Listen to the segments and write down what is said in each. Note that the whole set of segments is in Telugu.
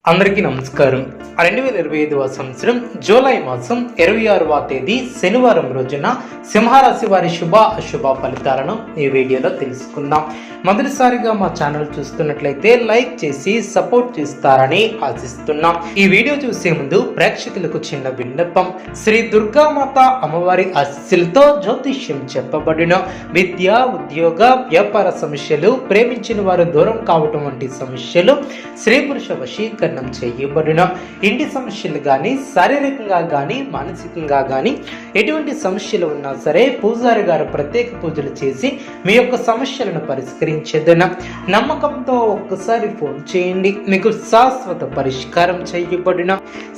అందరికీ నమస్కారం. 2025వ సంవత్సరం జూలై మాసం 26వ తేదీ శనివారం రోజున సింహరాశి వారి శుభ అశుభ ఫలితాలను ఈ వీడియోలో తెలుసుకుందాం. మొదటిసారిగా మా ఛానల్ చూస్తున్నట్లయితే లైక్ చేసి సపోర్ట్ చేస్తారని ఆశిస్తున్నాం. ఈ వీడియో చూసే ముందు ప్రేక్షకులకు చిన్న విన్నపం. శ్రీ దుర్గామాత అమ్మవారి ఆశీస్సులతో జ్యోతిష్యం చెప్పబడిన విద్య, ఉద్యోగ, వ్యాపార సమస్యలు, ప్రేమించిన వారు దూరం కావటం వంటి సమస్యలు, స్త్రీ పురుష వశీకరణ చేయబడిన ఇంటి సమస్యలు కానీ, శారీరకంగా కానీ, మానసికంగా కానీ ఎటువంటి సమస్యలు ఉన్నా సరే పూజారి గారు ప్రత్యేక పూజలు చేసి మీ యొక్క సమస్యలను పరిష్కరించేదన నమ్మకంతో ఒక్కసారి ఫోన్ చేయండి. మీకు శాశ్వత పరిష్కారం చేయబడిన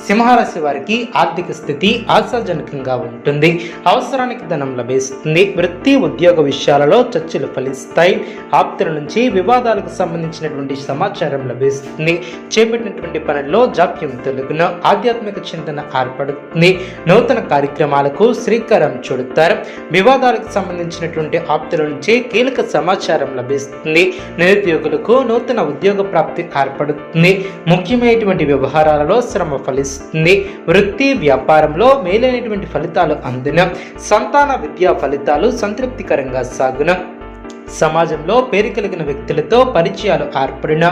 సింహరాశి వారికి ఆర్థిక స్థితి ఆశాజనకంగా ఉంటుంది. అవసరానికి ధనం లభిస్తుంది. వృత్తి, ఉద్యోగ విషయాలలో చర్చలు ఫలిస్తాయి. ఆప్తుల నుంచి వివాదాలకు సంబంధించినటువంటి సమాచారం లభిస్తుంది. చేపట్టినటువంటి పనుల్లో జాప్యం తొలగున ఆధ్యాత్మిక చింతన ఏర్పడుతుంది. నూతన కార్యక్రమాలకు శ్రీకారం చుడతారు. వివాదాలకు సంబంధించినటువంటి ఆప్తుల నుంచి కీలక సమాచారం లభిస్తుంది. నిరుద్యోగులకు నూతన ఉద్యోగ ప్రాప్తి ఏర్పడుతుంది. ముఖ్యమైనటువంటి వ్యవహారాలలో శ్రమ ఫలిస్తుంది. వృత్తి, వ్యాపారంలో మేలైనటువంటి ఫలితాలు అందున సంతాన విద్యా ఫలితాలు సంతృప్తికరంగా సాగున సమాజంలో పేరు కలిగిన వ్యక్తులతో పరిచయాలు ఏర్పడిన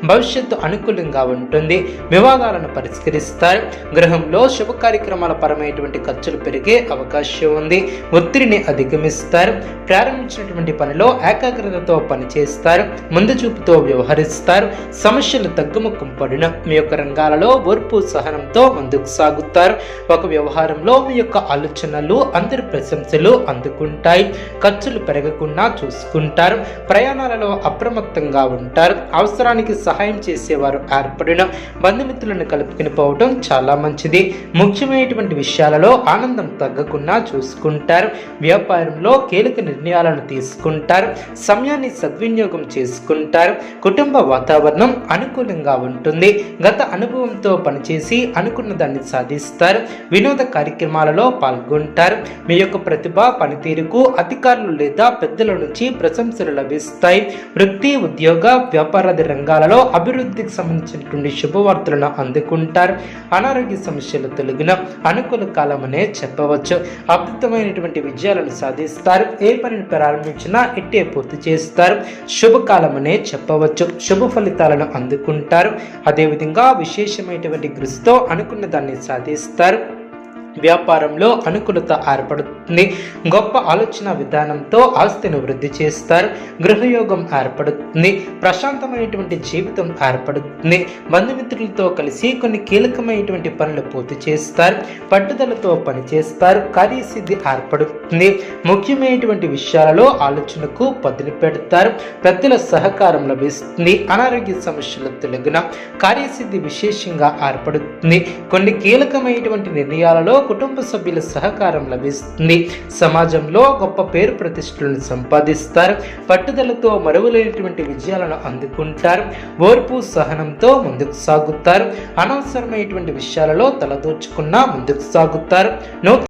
భవిష్యత్తు అనుకూలంగా ఉంటుంది. వివాదాలను పరిష్కరిస్తారు. గృహంలో శుభ కార్యక్రమాల పరమైనటువంటి ఖర్చులు పెరిగే అవకాశం ఉంది. ఒత్తిడిని అధిగమిస్తారు. ప్రారంభించినటువంటి పనిలో ఏకాగ్రతతో పనిచేస్తారు. ముందు చూపుతో వ్యవహరిస్తారు. సమస్యలు తగ్గుముఖం పడిన మీ యొక్క రంగాలలో ఓర్పు సహనంతో ముందుకు సాగుతారు. ఒక వ్యవహారంలో మీ యొక్క ఆలోచనలు అందరి ప్రశంసలు అందుకుంటాయి. ఖర్చులు పెరగకుండా చూసుకుంటారు. ప్రయాణాలలో అప్రమత్తంగా ఉంటారు. అవసరానికి సహాయం చేసేవారు ఏర్పడిన బంధుమిత్రులను కలుపుకుని పోవడం చాలా మంచిది. ముఖ్యమైనటువంటి విషయాలలో ఆనందం తగ్గకుండా చూసుకుంటారు. వ్యాపారంలో కీలక నిర్ణయాలను తీసుకుంటారు. సమయాన్ని సద్వినియోగం చేసుకుంటారు. కుటుంబ వాతావరణం అనుకూలంగా ఉంటుంది. గత అనుభవంతో పనిచేసి అనుకున్న దాన్ని సాధిస్తారు. వినోద కార్యక్రమాలలో పాల్గొంటారు. మీ యొక్క ప్రతిభ, పనితీరుకు అధికారులు లేదా పెద్దల నుంచి ప్రశంసలు లభిస్తాయి. వృత్తి, ఉద్యోగ, వ్యాపారాది రంగాలలో అభివృద్ధికి సంబంధించినటువంటి శుభవార్తలను అందుకుంటారు. అనారోగ్య సమస్యలు తొలగిన అనుకూల కాలం అనే చెప్పవచ్చు. అద్భుతమైనటువంటి విజయాలను సాధిస్తారు. ఏ పనిని ప్రారంభించినా ఇట్టే పూర్తి చేస్తారు. శుభకాలం అనే చెప్పవచ్చు. శుభ ఫలితాలను అందుకుంటారు. అదేవిధంగా విశేషమైనటువంటి కృషితో అనుకున్న దాన్ని సాధిస్తారు. వ్యాపారంలో అనుకూలత ఏర్పడుతుంది. గొప్ప ఆలోచన విధానంతో ఆస్తిని వృద్ధి చేస్తారు. గృహయోగం ఏర్పడుతుంది. ప్రశాంతమైనటువంటి జీవితం ఏర్పడుతుంది. బంధుమిత్రులతో కలిసి కొన్ని కీలకమైనటువంటి పనులు పూర్తి చేస్తారు. పట్టుదలతో పనిచేస్తారు. కార్యసిద్ధి ఏర్పడుతుంది. ముఖ్యమైనటువంటి విషయాలలో ఆలోచనకు పదులు పెడతారు. పెద్దల సహకారం లభిస్తుంది. అనారోగ్య సమస్యలు తొలగిన కార్యసిద్ధి విశేషంగా ఏర్పడుతుంది. కొన్ని కీలకమైనటువంటి నిర్ణయాలలో కుటుంబ సభ్యుల సహకారం లభిస్తుంది. సమాజంలో గొప్ప పేరు ప్రతిష్టలను సంపాదిస్తారు. పట్టుదలతో మరువలేనటువంటి విజయాలను అందుకుంటారు. ఓర్పు సహనంతో ముందుకు సాగుతారు. అనవసరమైనటువంటి విషయాలలో తలదూర్చుకున్నా ముందుకు సాగుతారు.